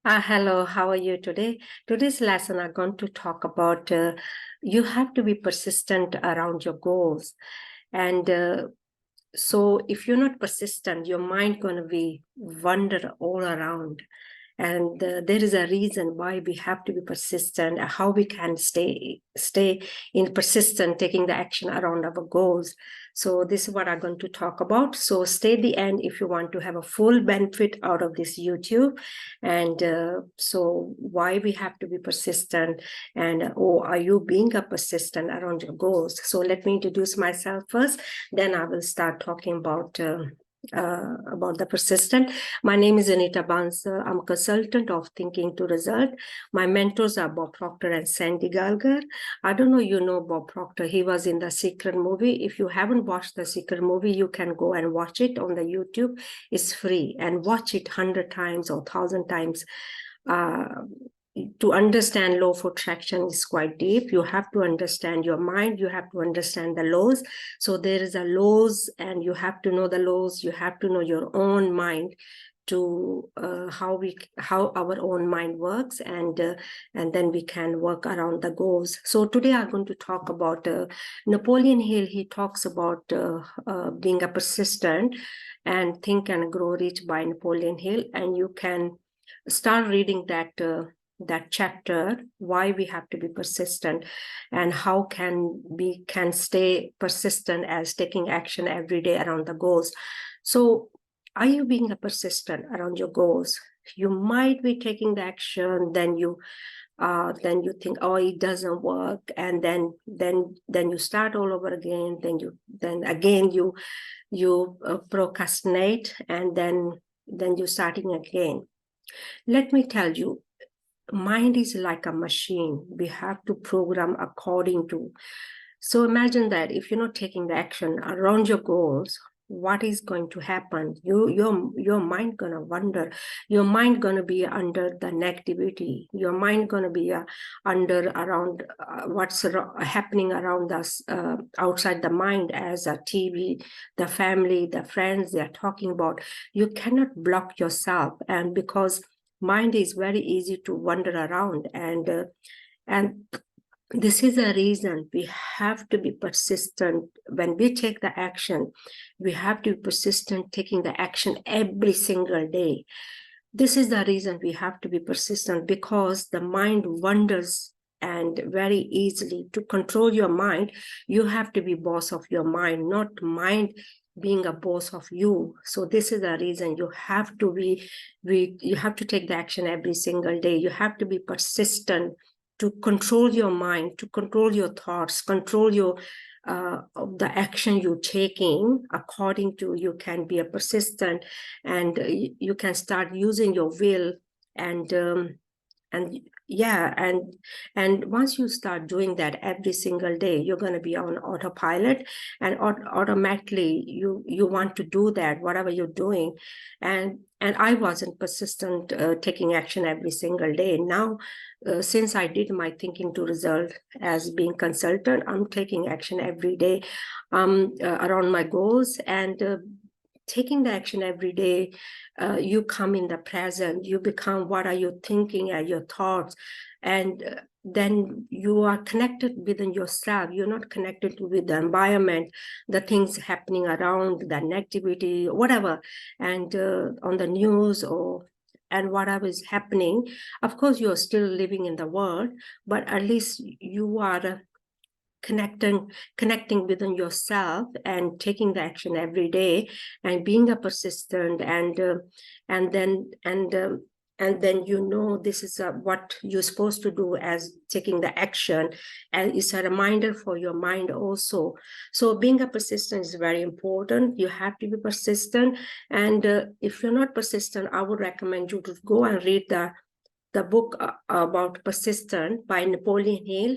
Hello, how are you today? Today's lesson, I'm going to talk about you have to be persistent around your goals. And so if you're not persistent, your mind going to be wander all around. And there is a reason why we have to be persistent, how we can stay in persistent, taking the action around our goals. So this is what I'm going to talk about. So stay at the end if you want to have a full benefit out of this YouTube. And so why we have to be persistent, and are you being a persistent around your goals? So let me introduce myself first, then I will start talking about the persistent. My name is Anita Bansal. I'm a consultant of Thinking to Result. My mentors are Bob Proctor and Sandy Gallagher. I don't know you know Bob Proctor. He was in the Secret movie. If you haven't watched the Secret movie, you can go and watch it on the YouTube. It's free, and watch it 100 times or 1,000 times. To understand law of attraction is quite deep. You have to understand your mind. You have to understand the laws. So there is a laws, and you have to know the laws. You have to know your own mind to how our own mind works, and then we can work around the goals. So today I'm going to talk about Napoleon Hill. He talks about being a persistent and Think and Grow Rich by Napoleon Hill, and you can start reading that chapter, why we have to be persistent and how we can stay persistent as taking action every day around the goals. So are you being a persistent around your goals? You might be taking the action, then you think, oh, it doesn't work, and then you start all over again. Then again you procrastinate, and then you're starting again. Let me tell you, mind is like a machine. We have to program according to. So imagine that if you're not taking the action around your goals, what is going to happen? Your mind gonna wander. Your mind gonna be under the negativity. Your mind gonna be under around what's happening around us, outside the mind, as a TV, the family, the friends they are talking about. You cannot block yourself, and because mind is very easy to wander around, and this is a reason we have to be persistent. When we take the action, we have to be persistent taking the action every single day. This is the reason we have to be persistent, because the mind wanders and very easily. To control your mind, you have to be boss of your mind, not mind being a boss of you. So this is the reason you have to you have to take the action every single day. You have to be persistent to control your mind, to control your thoughts, control your the action you're taking. According to, you can be a persistent, and you can start using your will, and and yeah, and once you start doing that every single day, you're going to be on autopilot, and automatically you want to do that whatever you're doing. And I wasn't persistent taking action every single day. Now since I did my Thinking to Result as being consultant, I'm taking action every day around my goals, and taking the action every day. You come in the present, you become, what are you thinking, and your thoughts, and then you are connected within yourself. You're not connected with the environment, the things happening around, the negativity, whatever, and on the news, and whatever is happening. Of course, you're still living in the world, but at least you are connecting within yourself and taking the action every day, and being a persistent, and then this is what you're supposed to do as taking the action, and it's a reminder for your mind also. So being a persistent is very important. You have to be persistent, and if you're not persistent, I would recommend you to go and read the book about persistent by Napoleon Hill,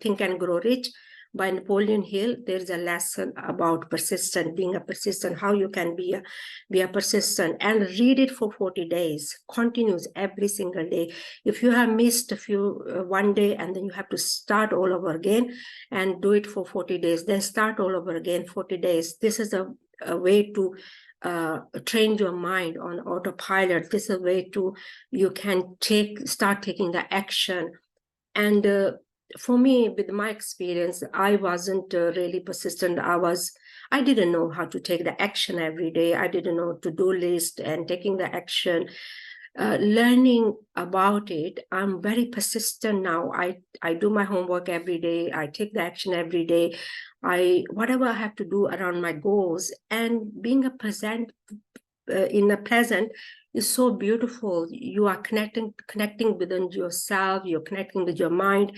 Think and Grow Rich by Napoleon Hill. There's a lesson about persistent, being a persistent, how you can be a persistent, and read it for 40 days, continues every single day. If you have missed a few one day, and then you have to start all over again and do it for 40 days, then start all over again 40 days. This is a way to train your mind on autopilot. This is a way to, you can start taking the action. And for me, with my experience, I wasn't really persistent. I didn't know how to take the action every day. I didn't know to-do list and taking the action. Learning about it, I'm very persistent now. I do my homework every day. I take the action every day. Whatever I have to do around my goals, and being a present in the present is so beautiful. You are connecting within yourself. You're connecting with your mind,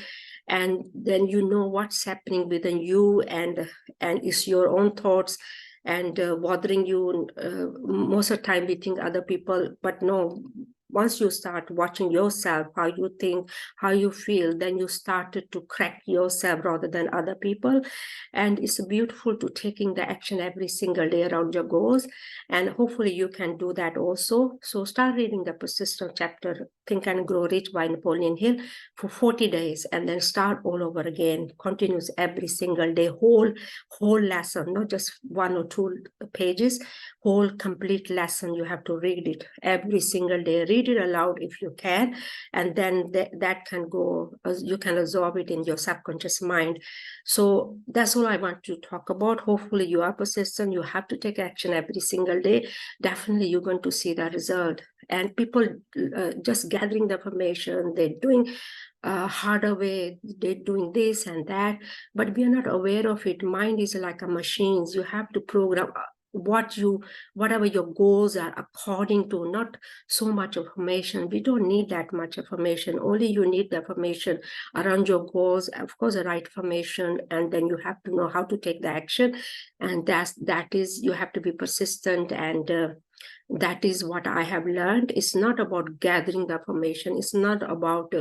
and then you know what's happening within you, and it's your own thoughts and bothering you. Most of the time we think other people, but no, once you start watching yourself, how you think, how you feel, then you started to crack yourself rather than other people. And it's beautiful to taking the action every single day around your goals. And hopefully you can do that also. So start reading the persistent chapter, Think and Grow Rich by Napoleon Hill, for 40 days, and then start all over again. Continues every single day, whole lesson, not just 1 or 2 pages, whole complete lesson. You have to read it every single day. Read it aloud if you can, and then that can go, you can absorb it in your subconscious mind. So that's all I want to talk about. Hopefully you are persistent. You have to take action every single day. Definitely you're going to see the result. And people just gathering the information, they're doing harder way, they're doing this and that, but we are not aware of it. Mind is like a machine. You have to program whatever your goals are according to, not so much information. We don't need that much information. Only you need the information around your goals, of course, the right information, and then you have to know how to take the action. And that is, you have to be persistent. And that is what I have learned. It's not about gathering the information. It's not about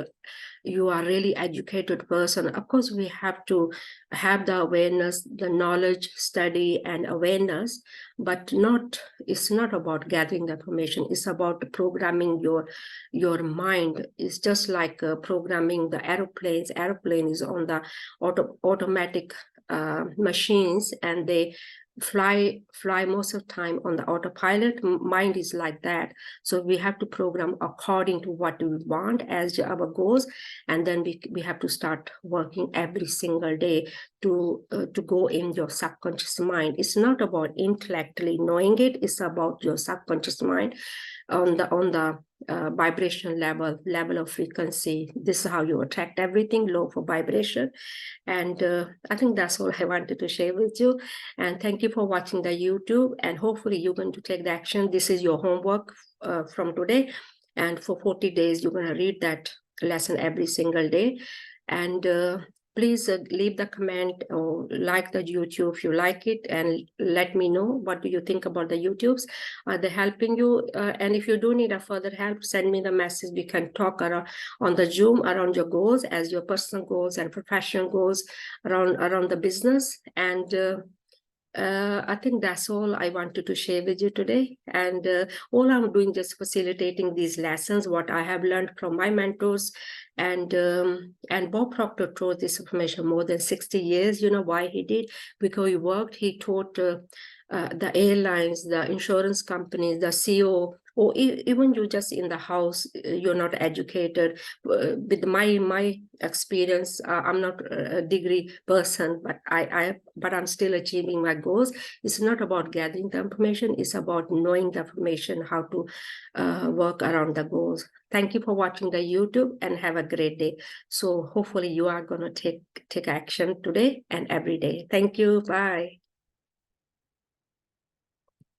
you are really educated person. Of course, we have to have the awareness, the knowledge, study, and awareness, but it's not about gathering the information. It's about programming your mind. It's just like programming the aeroplanes. Airplane is on the automatic machines, and they fly most of the time on the autopilot. Mind is like that. So we have to program according to what we want as our goals, and then we have to start working every single day to go in your subconscious mind. It's not about intellectually knowing it. It's about your subconscious mind on the vibration level of frequency. This is how you attract everything, low for vibration. And I think that's all I wanted to share with you. And thank you for watching the YouTube, and hopefully you're going to take the action. This is your homework from today, and for 40 days you're going to read that lesson every single day. And please leave the comment or like the YouTube if you like it, and let me know what do you think about the YouTubes. Are they helping you? And if you do need a further help, send me the message. We can talk around on the Zoom around your goals, as your personal goals and professional goals around the business. And I think that's all I wanted to share with you today. And all I'm doing just facilitating these lessons, what I have learned from my mentors. And Bob Proctor taught this information more than 60 years. You know why he did? Because he taught the airlines, the insurance companies, the CEO, or even you just in the house, you're not educated. With my experience, I'm not a degree person, but I'm still achieving my goals. It's not about gathering the information. It's about knowing the information, how to work around the goals. Thank you for watching the YouTube, and have a great day. So hopefully you are going to take action today and every day. Thank you. Bye.